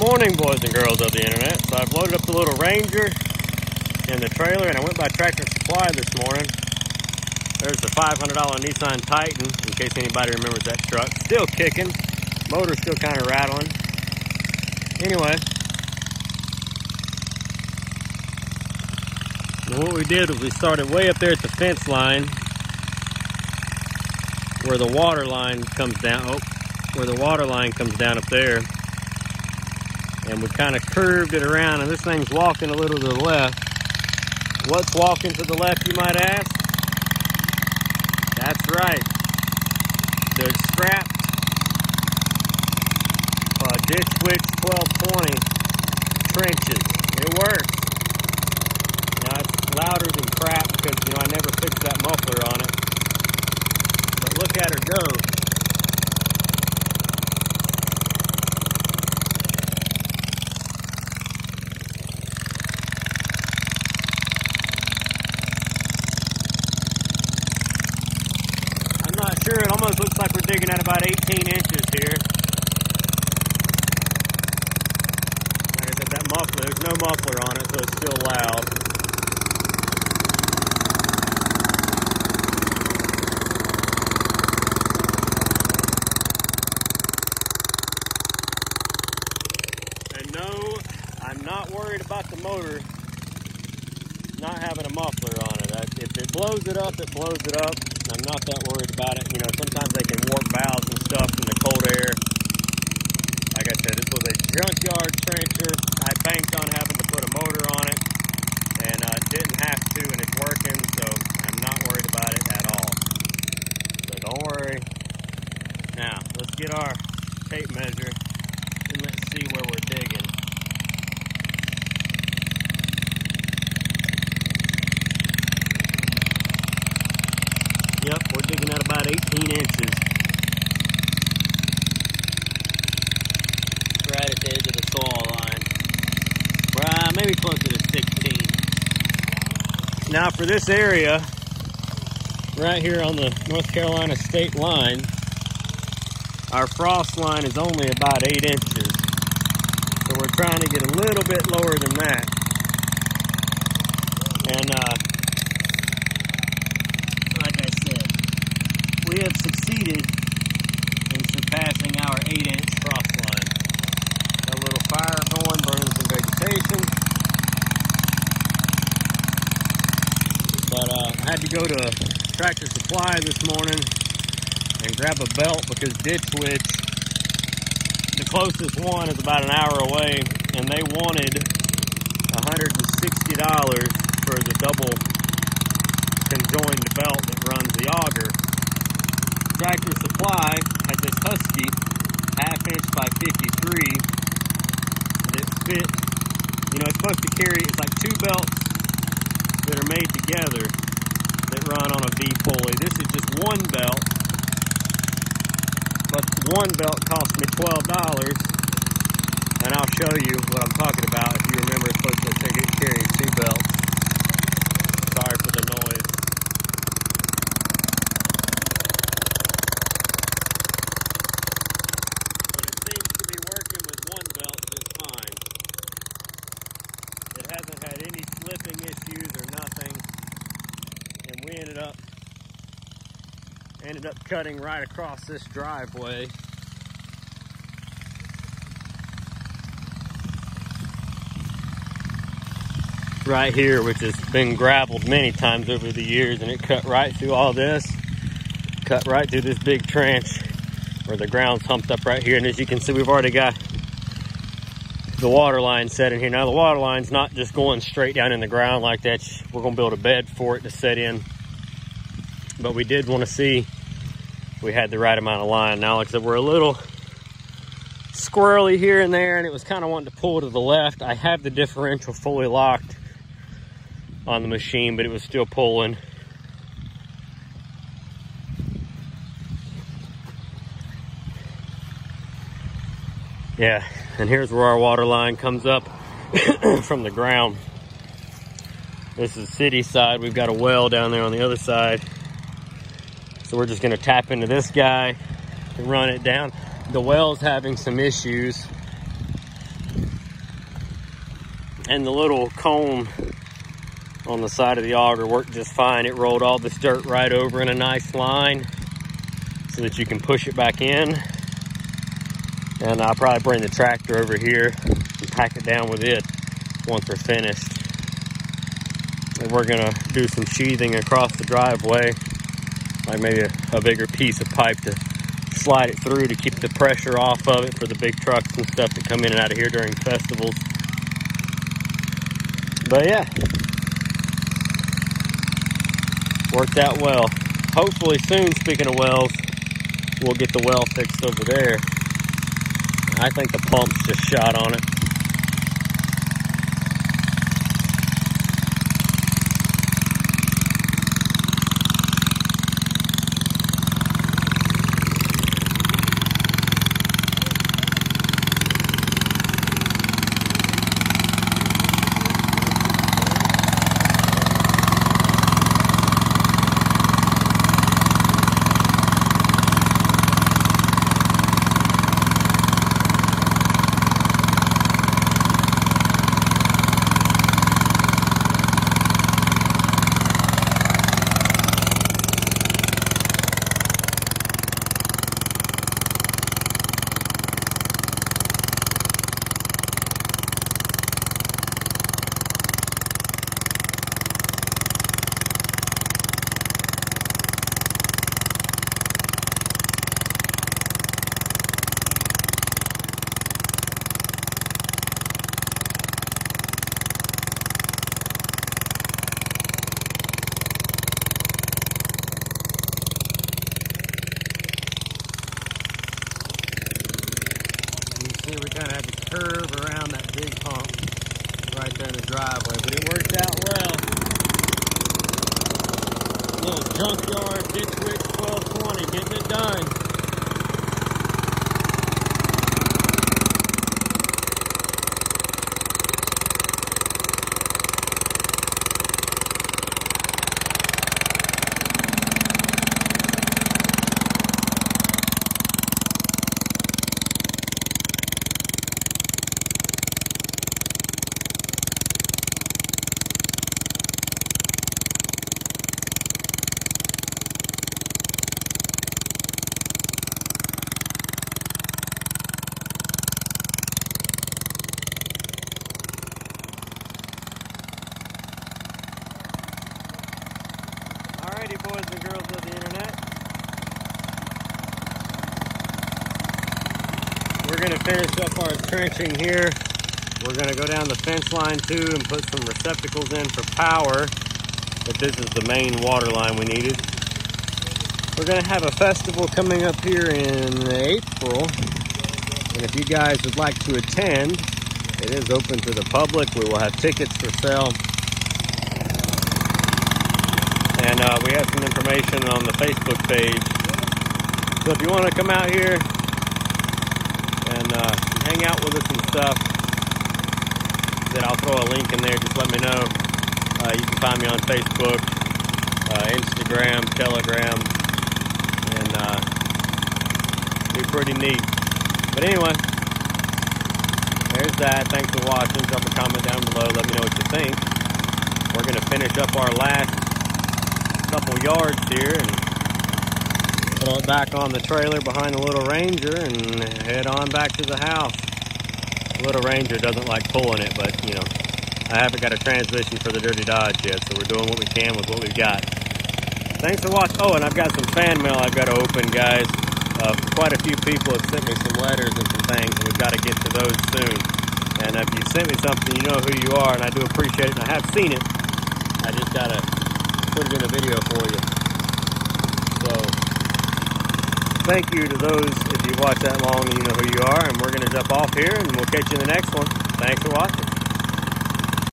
Morning, boys and girls of the internet. So I've loaded up the little Ranger in the trailer, and I went by Tractor Supply this morning. There's the $500 Nissan Titan, in case anybody remembers that truck. Still kicking, motor's still kind of rattling. Anyway, what we did was we started way up there at the fence line where the water line comes down. Where the water line comes down up there. And we kind of curved it around, and this thing's walking a little to the left. What's walking to the left, you might ask? That's right. The scrapped DitchWitch 1220 trenches. It works. Now it's louder than crap because, you know, I never fixed that muffler on it. But look at her go. Sure, it almost looks like we're digging at about 18 inches here. Like I said, that muffler, there's no muffler on it, so it's still loud. And no, I'm not worried about the motor not having a muffler on it. If it blows it up, it blows it up. I'm not that worried about it. You know, sometimes they can warp valves and stuff in the cold air. Like I said, this was a junkyard trencher. I banked on having to put a motor on it, and didn't have to, and it's working, so I'm not worried about it at all. So don't worry. Now, let's get our tape measure, and let's see where we're digging. Yep, we're digging at about 18 inches. Right at the edge of the soil line. Right, maybe closer to 16. Now for this area, right here on the North Carolina state line, our frost line is only about 8 inches. So we're trying to get a little bit lower than that. And we have succeeded in surpassing our 8-inch frost line. Got a little fire going, burning some vegetation. But I had to go to Tractor Supply this morning and grab a belt because DitchWitch, the closest one is about an hour away, and they wanted $160 for the double conjoined belt that runs the auger. Tractor Supply had this Husky 1/2 inch by 53 that fit, you know, it's supposed to carry, it's like 2 belts that are made together that run on a V pulley. This is just one belt, but one belt cost me $12, and I'll show you what I'm talking about. If you remember, it's supposed to carry 2 belts. Sorry for the noise. Hasn't had any slipping issues or nothing, and we ended up cutting right across this driveway. Right here, which has been gravelled many times over the years, and it cut right through all this, cut right through this big trench where the ground's humped up right here. And as you can see, we've already got the water line set in here. Now the water line's not just going straight down in the ground like that. We're gonna build a bed for it to set in. But we did want to see we had the right amount of line. Now, like I said, we're a little squirrely here and there, and it was kind of wanting to pull to the left. I have the differential fully locked on the machine, but it was still pulling. Yeah, and here's where our water line comes up from the ground. This is city side. We've got a well down there on the other side. So we're just gonna tap into this guy and run it down. The well's having some issues. And the little cone on the side of the auger worked just fine. It rolled all this dirt right over in a nice line so that you can push it back in. And I'll probably bring the tractor over here and pack it down with it once we're finished. And we're gonna do some sheathing across the driveway, like maybe a bigger piece of pipe to slide it through to keep the pressure off of it for the big trucks and stuff that come in and out of here during festivals. But yeah, worked out well. Hopefully soon, speaking of wells, we'll get the well fixed over there. I think the pump's just shot on it. See, we kind of had to curve around that big hump right there in the driveway, but it worked out well. Little junkyard DitchWitch 1220, getting it done. Alrighty, boys and girls of the internet. We're going to finish up our trenching here. We're going to go down the fence line too and put some receptacles in for power. But this is the main water line we needed. We're going to have a festival coming up here in April. And if you guys would like to attend, it is open to the public. We will have tickets for sale. And we have some information on the Facebook page. So if you want to come out here and hang out with us and stuff, then I'll throw a link in there. Just let me know. You can find me on Facebook, Instagram, Telegram, and be pretty neat. But anyway, there's that. Thanks for watching. Drop a comment down below. Let me know what you think. We're going to finish up our last couple yards here and throw it back on the trailer behind the little Ranger and head on back to the house. The little Ranger doesn't like pulling it, but you know, I haven't got a transmission for the Dirty Dodge yet, so we're doing what we can with what we've got. Thanks for watching. Oh, and I've got some fan mail I've got to open, guys. Quite a few people have sent me some letters and some things, and we've got to get to those soon. And if you sent me something, you know who you are, and I do appreciate it, and I have seen it. I just got to put it in a video for you. So thank you to those if you watch that long and you know who you are, and we're going to jump off here and we'll catch you in the next one. Thanks for watching.